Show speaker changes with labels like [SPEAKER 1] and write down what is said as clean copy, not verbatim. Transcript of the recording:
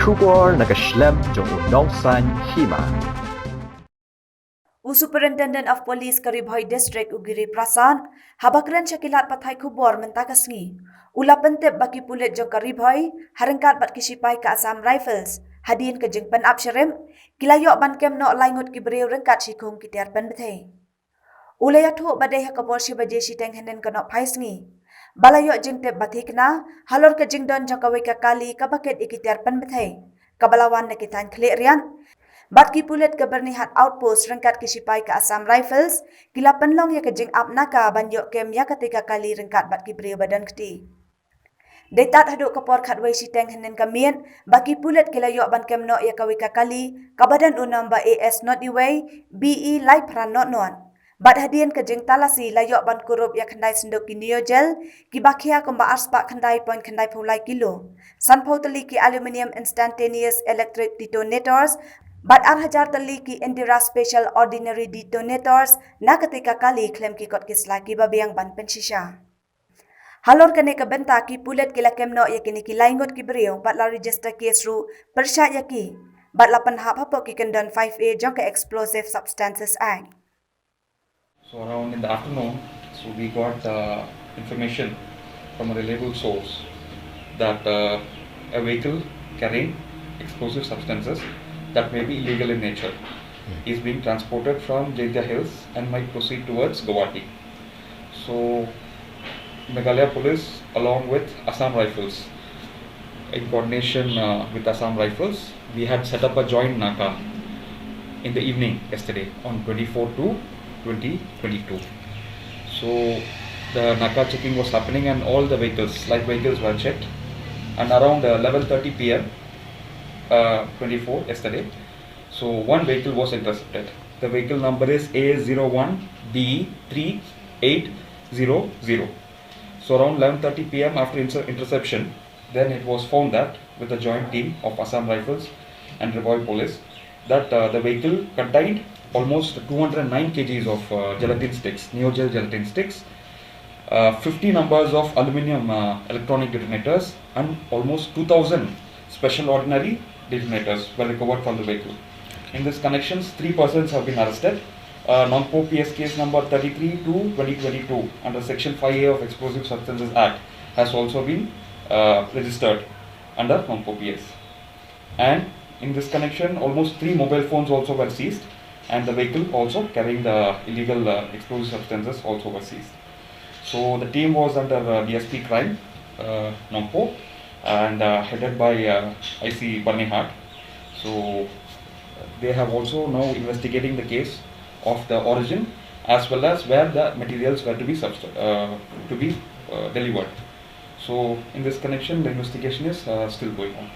[SPEAKER 1] Kubor nagaslem jong unongsan Hima.
[SPEAKER 2] Superintendent of Police Karibhoy District Ugiri Prasan, habakran syakilat pathai kubor mentagasngi. Ula pentep baki pulit jong Karibhoy, Ryngkat bat kisipai ke Assam Rifles, hadin ke jeng pen apsyirim, kilayok ban kem nok laingut kibriu Ryngkat sikung ki Tiar Pynbthei. Ula ya thuk badai hakapor si baje si teng henen ke nok paisngi. Balayok jeng tep batikna, halor ke jeng don jong kawai ke kali ke baket iki Tiar Pynbthei. Kabalawan nakitan Khliehriat, Bat ki pulit ke bernihat outpost Ryngkat kisipai ke Assam Rifles, kila penlong ya ke jeng ap naka banjok kem ya ketiga kali Ryngkat bat ki beriu badan keti. Detat haduk kapor khatwai si teng henen kamien, baki pulit kila yok ban kem no ya kawika kali, kabadan unam ba AS not iway, BE lai pran not non. Bat hadian ke jeng talasi layok ban kurup ya khandai sendok ki neogel, ki bakia kumba arspak khandai point khandai pulai kilo. Sanpau teli ki aluminium instantaneous electric detonators, Bat hajar tali ki Indira Special Ordinary Detonators na ketika kali klaim ki kot kisla ki babiang ban pensisha. Halor kene ke benta ki pulet kila kemno ya kini ki laingot ki beriu bat la register case ru persya ya ki. Bat la penhap hapok ki kendon 5A jong ke Explosive Substances Act.
[SPEAKER 3] So around in the afternoon, so we got information from a reliable source that a vehicle carrying explosive substances that may be illegal in nature is being transported from Pynbthei Hills and might proceed towards Guwahati. So Meghalaya Police along with Assam Rifles, in coordination with Assam Rifles, we had set up a joint Naka in the evening yesterday on 24/2/2022. So the Naka checking was happening and all the vehicles, light vehicles were checked, and around 11:30 p.m. 24 yesterday, so one vehicle was intercepted. The vehicle number is A01BE3800. So around 11:30 p.m. after interception, then it was found that with a joint team of Assam Rifles and Riboy Police, that the vehicle contained almost 209 kgs of gelatin sticks, neogel gelatin sticks, 50 numbers of aluminium electronic detonators, and almost 2000 special ordinary detonators were recovered from the vehicle. In this connections, 3 persons have been arrested. Non-PO PS case number 33/2022 under Section 5A of Explosive Substances Act has also been registered under non-PO PS. And in this connection, almost 3 mobile phones also were seized, and the vehicle also carrying the illegal explosive substances also was seized. So the team was under DSP Crime, non-PO, and headed by IC Khliehriat. So they have also now investigating the case of the origin as well as where the materials were to be delivered. So in this connection, the investigation is still going on.